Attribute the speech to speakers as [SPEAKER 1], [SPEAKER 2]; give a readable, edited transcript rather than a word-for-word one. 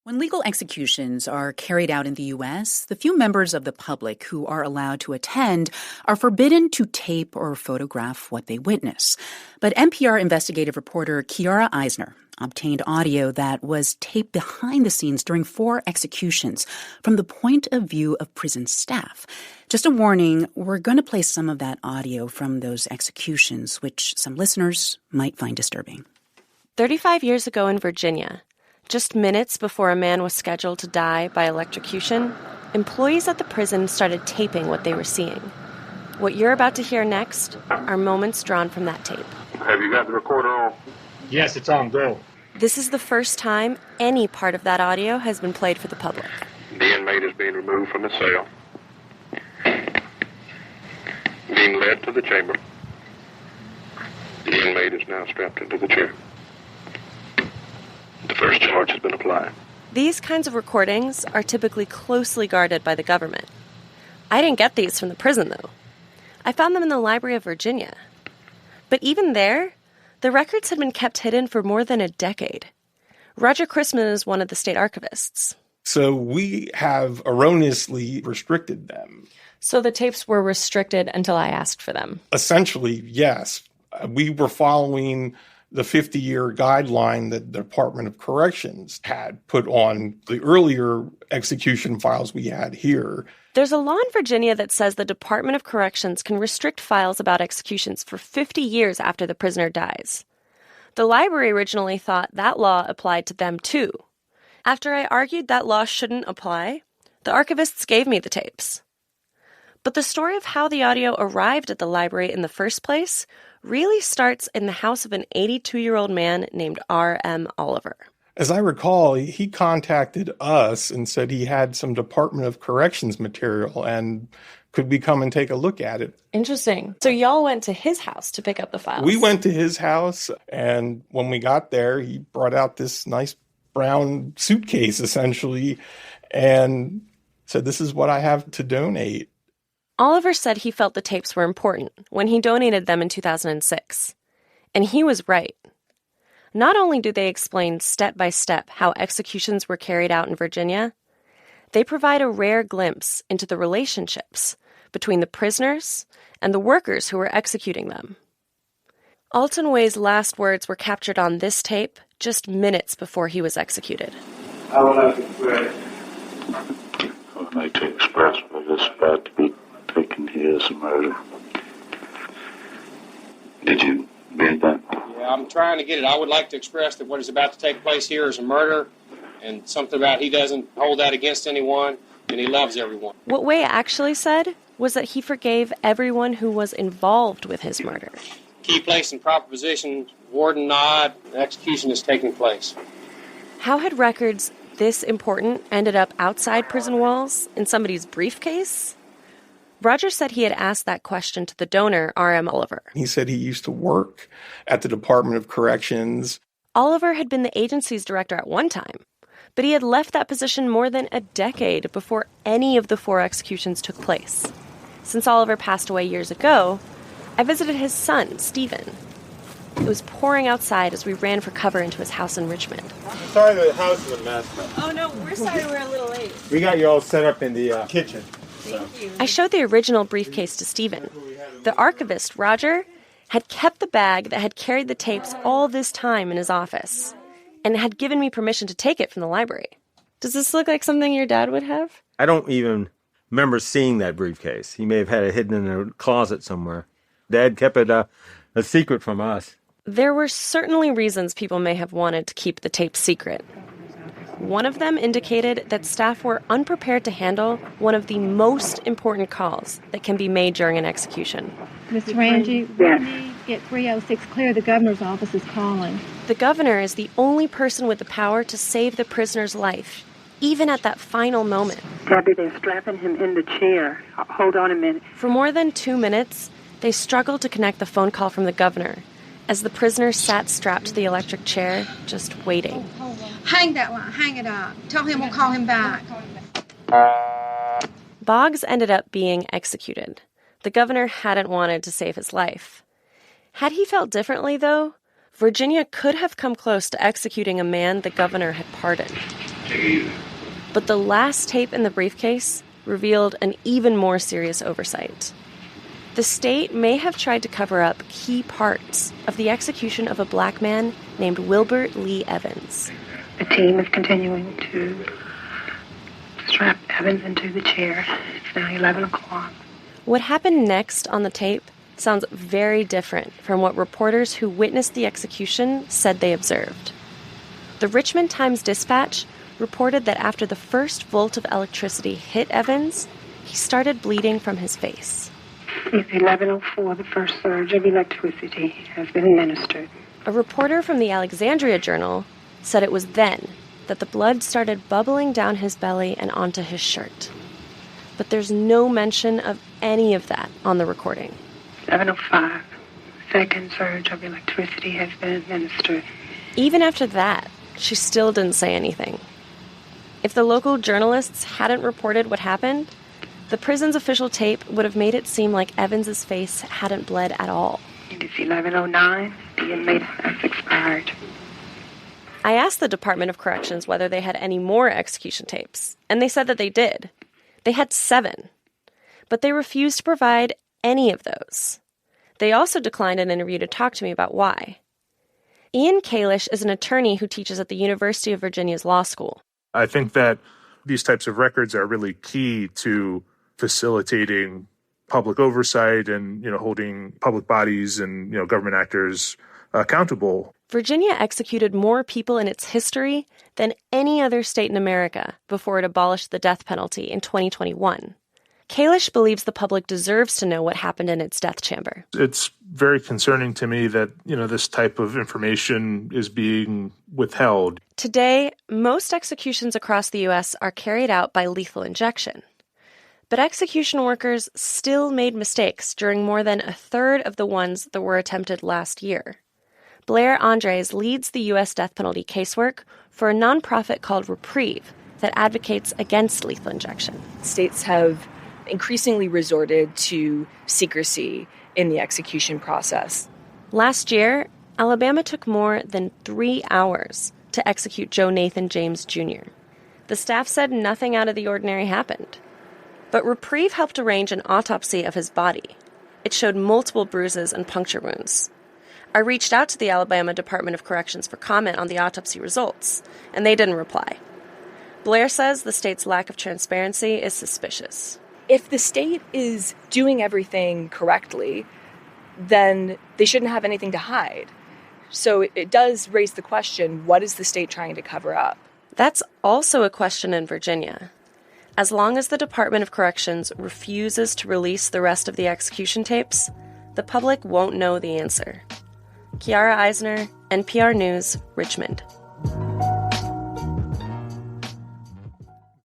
[SPEAKER 1] When legal executions are carried out in the U.S., the few members of the public who are allowed to attend are forbidden to tape or photograph what they witness. But NPR investigative reporter Chiara Eisner obtained audio that was taped behind the scenes during 4 executions from the point of view of prison staff. Just a warning, we're going to play some of that audio from those executions, which some listeners might find disturbing.
[SPEAKER 2] 35 years ago in Virginia, just minutes before a man was scheduled to die by electrocution, employees at the prison started taping what they were seeing. What you're about to hear next are moments drawn from that tape.
[SPEAKER 3] Have you got the recorder on?
[SPEAKER 4] Yes, it's on. Go.
[SPEAKER 2] This is the first time any part of that audio has been played for the public.
[SPEAKER 3] The inmate is being removed from the cell, being led to the chamber. The inmate is now strapped into the chair. The first charge has been applied.
[SPEAKER 2] These kinds of recordings are typically closely guarded by the government. I didn't get these from the prison, though. I found them in the Library of Virginia. But even there, the records had been kept hidden for more than a decade. Roger Chrisman is one of the state archivists.
[SPEAKER 5] So we have erroneously restricted them.
[SPEAKER 2] So the tapes were restricted until I asked for them?
[SPEAKER 5] Essentially, yes. We were following the 50-year guideline that the Department of Corrections had put on the earlier execution files we had here.
[SPEAKER 2] There's a law in Virginia that says the Department of Corrections can restrict files about executions for 50 years after the prisoner dies. The library originally thought that law applied to them too. After I argued that law shouldn't apply, the archivists gave me the tapes. But the story of how the audio arrived at the library in the first place really starts in the house of an 82-year-old man named R.M. Oliver.
[SPEAKER 5] As I recall, he contacted us and said he had some Department of Corrections material and could we come and take a look at it.
[SPEAKER 2] Interesting. So y'all went to his house to pick up the files?
[SPEAKER 5] We went to his house, and when we got there, he brought out this nice brown suitcase, essentially, and said, "This is what I have to donate."
[SPEAKER 2] Oliver said he felt the tapes were important when he donated them in 2006. And he was right. Not only do they explain step by step how executions were carried out in Virginia, they provide a rare glimpse into the relationships between the prisoners and the workers who were executing them. Alton Way's last words were captured on this tape just minutes before he was executed.
[SPEAKER 6] I would like to express.
[SPEAKER 7] I would like to express what is about to be taken here as a murder. Did you read that?
[SPEAKER 8] Yeah, I'm trying to get it. I would like to express that what is about to take place here is a murder, and something about he doesn't hold that against anyone, and he loves everyone.
[SPEAKER 2] What Way actually said was that he forgave everyone who was involved with his murder.
[SPEAKER 8] Key place in proper position, warden nod, execution is taking place.
[SPEAKER 2] How had records this important ended up outside prison walls in somebody's briefcase? Roger said he had asked that question to the donor, R.M. Oliver.
[SPEAKER 5] He said he used to work at the Department of Corrections.
[SPEAKER 2] Oliver had been the agency's director at one time, but he had left that position more than a decade before any of the 4 executions took place. Since Oliver passed away years ago, I visited his son, Stephen. It was pouring outside as we ran for cover into his house in Richmond.
[SPEAKER 4] I'm sorry the house is a mess.
[SPEAKER 2] Oh, no, we're sorry we're a little late.
[SPEAKER 4] We got you all set up in the kitchen.
[SPEAKER 2] Thank you. I showed the original briefcase to Stephen. The archivist, Roger, had kept the bag that had carried the tapes all this time in his office and had given me permission to take it from the library. Does this look like something your dad would have?
[SPEAKER 9] I don't even remember seeing that briefcase. He may have had it hidden in a closet somewhere. Dad kept it a secret from us.
[SPEAKER 2] There were certainly reasons people may have wanted to keep the tape secret. One of them indicated that staff were unprepared to handle one of the most important calls that can be made during an execution.
[SPEAKER 10] Mr. Rangi, yes. Get 306 clear. The governor's office is calling.
[SPEAKER 2] The governor is the only person with the power to save the prisoner's life, even at that final moment.
[SPEAKER 11] Debbie, they're strapping him in the chair. Hold on a minute.
[SPEAKER 2] For more than 2 minutes, they struggled to connect the phone call from the governor as the prisoner sat strapped to the electric chair, just waiting.
[SPEAKER 10] Hang that line. Hang it up. Tell him we'll call him back.
[SPEAKER 2] Boggs ended up being executed. The governor hadn't wanted to save his life. Had he felt differently, though, Virginia could have come close to executing a man the governor had pardoned. But the last tape in the briefcase revealed an even more serious oversight. The state may have tried to cover up key parts of the execution of a black man named Wilbert Lee Evans.
[SPEAKER 11] The team is continuing to strap Evans into the chair. It's now 11 o'clock.
[SPEAKER 2] What happened next on the tape sounds very different from what reporters who witnessed the execution said they observed. The Richmond Times-Dispatch reported that after the first volt of electricity hit Evans, he started bleeding from his face.
[SPEAKER 11] It's 11:04. The first surge of electricity has been administered.
[SPEAKER 2] A reporter from the Alexandria Journal said it was then that the blood started bubbling down his belly and onto his shirt. But there's no mention of any of that on the recording.
[SPEAKER 11] 11:05. Second surge of electricity has been administered.
[SPEAKER 2] Even after that, she still didn't say anything. If the local journalists hadn't reported what happened, the prison's official tape would have made it seem like Evans's face hadn't bled at all.
[SPEAKER 11] It is 11:09. The inmate has expired.
[SPEAKER 2] I asked the Department of Corrections whether they had any more execution tapes, and they said that they did. They had 7, but they refused to provide any of those. They also declined an interview to talk to me about why. Ian Kalish is an attorney who teaches at the University of Virginia's law school.
[SPEAKER 12] I think that these types of records are really key to facilitating public oversight and, holding public bodies and, government actors accountable.
[SPEAKER 2] Virginia executed more people in its history than any other state in America before it abolished the death penalty in 2021. Kalish believes the public deserves to know what happened in its death chamber.
[SPEAKER 12] It's very concerning to me that, this type of information is being withheld.
[SPEAKER 2] Today, most executions across the U.S. are carried out by lethal injection. But execution workers still made mistakes during more than a third of the ones that were attempted last year. Blair Andres leads the U.S. death penalty casework for a nonprofit called Reprieve that advocates against lethal injection.
[SPEAKER 13] States have increasingly resorted to secrecy in the execution process.
[SPEAKER 2] Last year, Alabama took more than 3 hours to execute Joe Nathan James Jr. The staff said nothing out of the ordinary happened. But Reprieve helped arrange an autopsy of his body. It showed multiple bruises and puncture wounds. I reached out to the Alabama Department of Corrections for comment on the autopsy results, and they didn't reply. Blair says the state's lack of transparency is suspicious.
[SPEAKER 13] If the state is doing everything correctly, then they shouldn't have anything to hide. So it does raise the question, what is the state trying to cover up?
[SPEAKER 2] That's also a question in Virginia. As long as the Department of Corrections refuses to release the rest of the execution tapes, the public won't know the answer. Chiara Eisner, NPR News, Richmond.